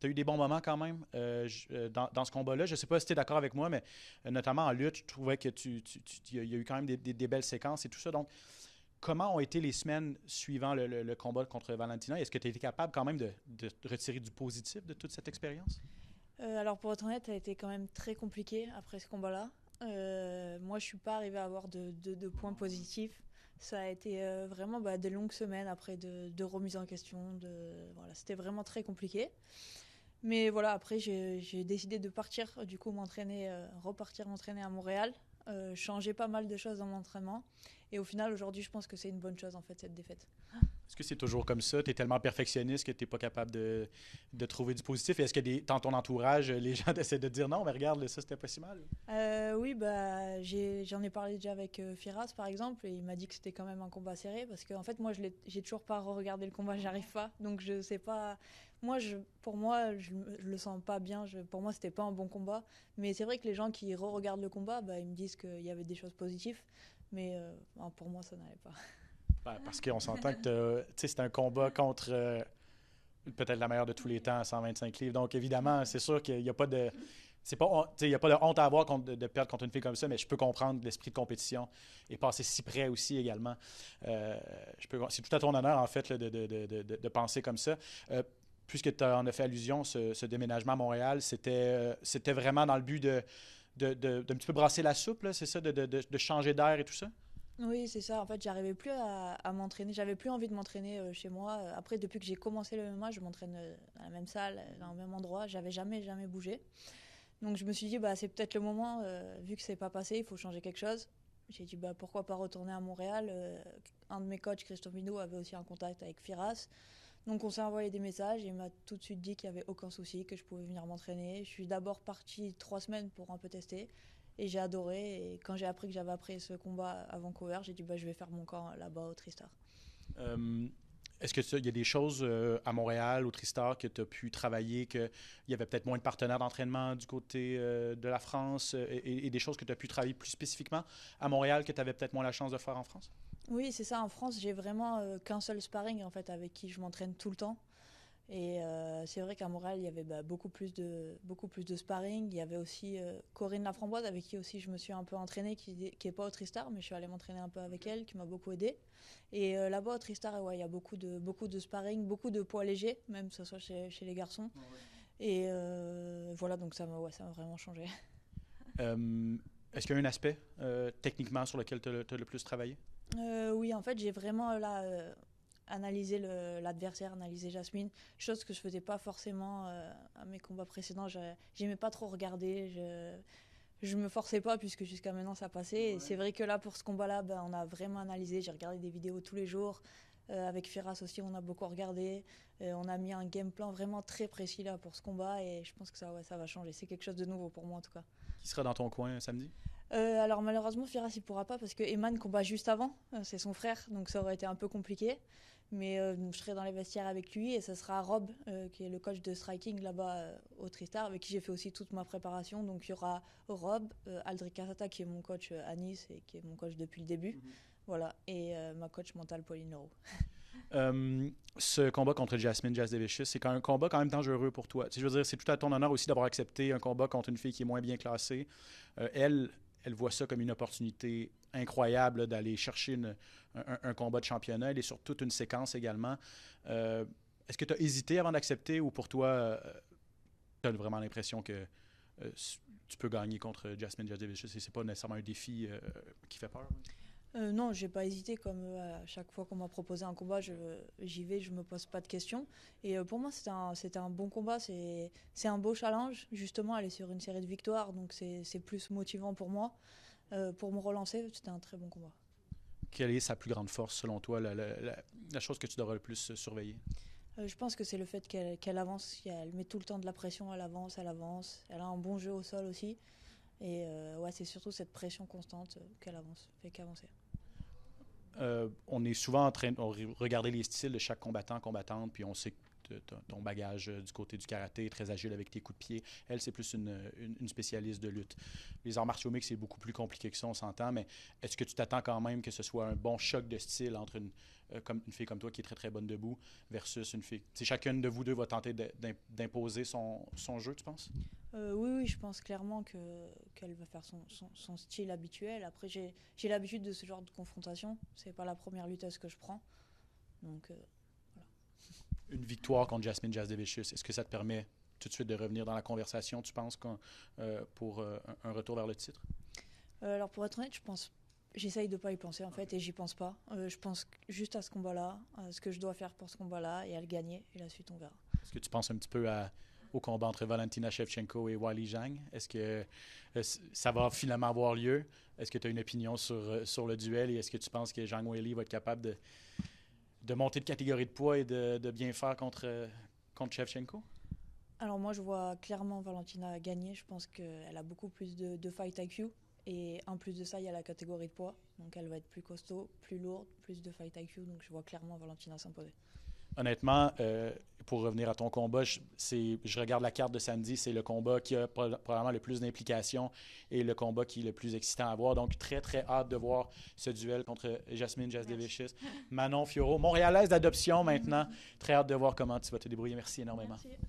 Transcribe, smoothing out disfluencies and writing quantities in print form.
as eu des bons moments quand même dans ce combat-là. Je ne sais pas si tu es d'accord avec moi, mais notamment en lutte, je trouvais que il y a eu quand même des belles séquences et tout ça. Donc, comment ont été les semaines suivant le combat contre Valentina? Est-ce que tu as été capable quand même de retirer du positif de toute cette expérience? Alors pour être honnête, ça a été quand même très compliqué après ce combat-là. Moi, je suis pas arrivée à avoir de points positifs. Ça a été vraiment des longues semaines après de remise en question. Voilà, c'était vraiment très compliqué. Mais voilà, après, j'ai décidé de partir, du coup, repartir m'entraîner à Montréal, changer pas mal de choses dans mon entraînement. Et au final, aujourd'hui, je pense que c'est une bonne chose, en fait, cette défaite. Est-ce que c'est toujours comme ça? Tu es tellement perfectionniste que tu n'es pas capable de trouver du positif? Et est-ce que dans ton entourage, les gens essaient de te dire non, mais regarde, ça, c'était pas si mal? Oui, j'en ai parlé déjà avec Firas par exemple, et il m'a dit que c'était quand même un combat serré parce qu'en fait, moi, j'ai toujours pas regardé le combat, j'arrive pas, donc je sais pas. Pour moi, je le sens pas bien. Pour moi, c'était pas un bon combat, mais c'est vrai que les gens qui re-regardent le combat, ils me disent qu'il y avait des choses positives, mais pour moi, ça n'allait pas. Ben, parce qu'on s'entend que c'est un combat contre peut-être la meilleure de tous les temps à 125 livres. Donc, évidemment, c'est sûr qu'il n'y a pas de. C'est pas, il n'y a pas de honte à avoir de perdre contre une fille comme ça, mais je peux comprendre l'esprit de compétition et passer si près aussi également. C'est tout à ton honneur, en fait, là, de penser comme ça. Puisque tu en as fait allusion, ce déménagement à Montréal, c'était vraiment dans le but d'un petit peu brasser la soupe, là, c'est ça, de changer d'air et tout ça? Oui, c'est ça. En fait, j'arrivais plus à m'entraîner. J'avais plus envie de m'entraîner chez moi. Après, depuis que j'ai commencé le MMA, je m'entraîne dans la même salle, dans le même endroit. J'avais jamais bougé. Donc, je me suis dit, c'est peut-être le moment. Vu que c'est pas passé, il faut changer quelque chose. J'ai dit, pourquoi pas retourner à Montréal. Un de mes coachs, Christophe Minot, avait aussi un contact avec Firas. Donc, on s'est envoyé des messages et il m'a tout de suite dit qu'il n'y avait aucun souci, que je pouvais venir m'entraîner. Je suis d'abord partie 3 semaines pour un peu tester. Et j'ai adoré. Et quand j'ai appris que j'avais appris ce combat à Vancouver, j'ai dit je vais faire mon camp là-bas au Tristar. Euh, Est-ce qu'il y a des choses à Montréal, au Tristar, que tu as pu travailler, qu'il y avait peut-être moins de partenaires d'entraînement du côté de la France et des choses que tu as pu travailler plus spécifiquement à Montréal que tu avais peut-être moins la chance de faire en France? Oui, c'est ça. En France, j'ai vraiment qu'un seul sparring en fait avec qui je m'entraîne tout le temps. Et c'est vrai qu'à Montréal, il y avait beaucoup plus de sparring. Il y avait aussi Corinne Laframboise, avec qui aussi je me suis un peu entraînée, qui est pas au Tristar, mais je suis allée m'entraîner un peu avec elle, qui m'a beaucoup aidée. Et là-bas au Tristar, ouais, il y a beaucoup de sparring, beaucoup de poids légers, même que ce soit chez les garçons. Et voilà, donc ça m'a vraiment changé. Est-ce qu'il y a un aspect techniquement sur lequel tu as le plus travaillé? Oui, en fait, j'ai vraiment là analysé l'adversaire, analysé Jasmine, chose que je faisais pas forcément à mes combats précédents. J'aimais pas trop regarder, je me forçais pas puisque jusqu'à maintenant ça passait. Et c'est vrai que là, pour ce combat-là, on a vraiment analysé. J'ai regardé des vidéos tous les jours. Avec Firas aussi, on a beaucoup regardé. On a mis un game plan vraiment très précis là pour ce combat et je pense que ça va changer. C'est quelque chose de nouveau pour moi en tout cas. Qui sera dans ton coin samedi? Alors malheureusement Firas il pourra pas parce que Eman combat juste avant, c'est son frère donc ça aurait été un peu compliqué. Mais je serai dans les vestiaires avec lui et ça sera Rob qui est le coach de striking là-bas au Tristar avec qui j'ai fait aussi toute ma préparation. Donc il y aura Rob, Aldric Casata qui est mon coach à Nice et qui est mon coach depuis le début. Voilà, et ma coach mentale Pauline Leroux. Ce combat contre Jasmine Jasdevichus, c'est un combat quand même dangereux pour toi. Tu sais, je veux dire, c'est tout à ton honneur aussi d'avoir accepté un combat contre une fille qui est moins bien classée. Elle voit ça comme une opportunité incroyable là, d'aller chercher un combat de championnat. Elle est sur toute une séquence également. Est-ce que tu as hésité avant d'accepter ou pour toi, tu as vraiment l'impression que euh, tu peux gagner contre Jasmine Jasdevichus et c'est pas nécessairement un défi qui fait peur? Non, j'ai pas hésité. Comme à chaque fois qu'on m'a proposé un combat, j'y vais, je me pose pas de questions. Et pour moi, c'était un bon combat. C'est un beau challenge. Justement, elle est sur une série de victoires, donc c'est plus motivant pour moi. Pour me relancer, c'était un très bon combat. Quelle est sa plus grande force selon toi, la chose que tu devrais le plus surveiller? Je pense que c'est le fait qu'elle avance. Elle met tout le temps de la pression, elle avance, elle avance. Elle a un bon jeu au sol aussi. Et ouais, c'est surtout cette pression constante qu'elle avance, fait qu'avancer. On est souvent en train de regarder les styles de chaque combattant, combattante, puis on sait que ton bagage du côté du karaté, très agile avec tes coups de pied. Elle, c'est plus une spécialiste de lutte. Les arts martiaux mixtes, c'est beaucoup plus compliqué que ça, on s'entend, mais est-ce que tu t'attends quand même que ce soit un bon choc de style entre comme une fille comme toi qui est très, très bonne debout versus une fille? T'sais, chacune de vous deux va tenter d'imposer son jeu, tu penses? Oui, je pense clairement qu'elle va faire son style habituel. Après, j'ai l'habitude de ce genre de confrontation. C'est pas la première lutteuse que je prends. Donc, voilà. Une victoire contre Jasmine Jasdevicius, est-ce que ça te permet tout de suite de revenir dans la conversation, tu penses, pour un retour vers le titre? Alors, pour être honnête, j'essaye de pas y penser en fait, et j'y pense pas. Je pense juste à ce combat-là, à ce que je dois faire pour ce combat-là, et à le gagner. Et la suite, on verra. Est-ce que tu penses un petit peu au combat entre Valentina Shevchenko et Weili Zhang? Est-ce que ça va finalement avoir lieu? Est-ce que tu as une opinion sur le duel, et est-ce que tu penses que Zhang Weili va être capable de monter de catégorie de poids et de bien faire contre Shevchenko? Alors moi, je vois clairement Valentina gagner. Je pense qu'elle a beaucoup plus de fight IQ. Et en plus de ça, il y a la catégorie de poids. Donc elle va être plus costaud, plus lourde, plus de fight IQ. Donc je vois clairement Valentina s'imposer. Honnêtement, pour revenir à ton combat, je regarde la carte de samedi, c'est le combat qui a probablement le plus d'implications et le combat qui est le plus excitant à voir. Donc, très, très hâte de voir ce duel contre Jasmine Jasdevicius. Manon Fiorot, montréalaise d'adoption maintenant. Très hâte de voir comment tu vas te débrouiller. Merci énormément. Merci.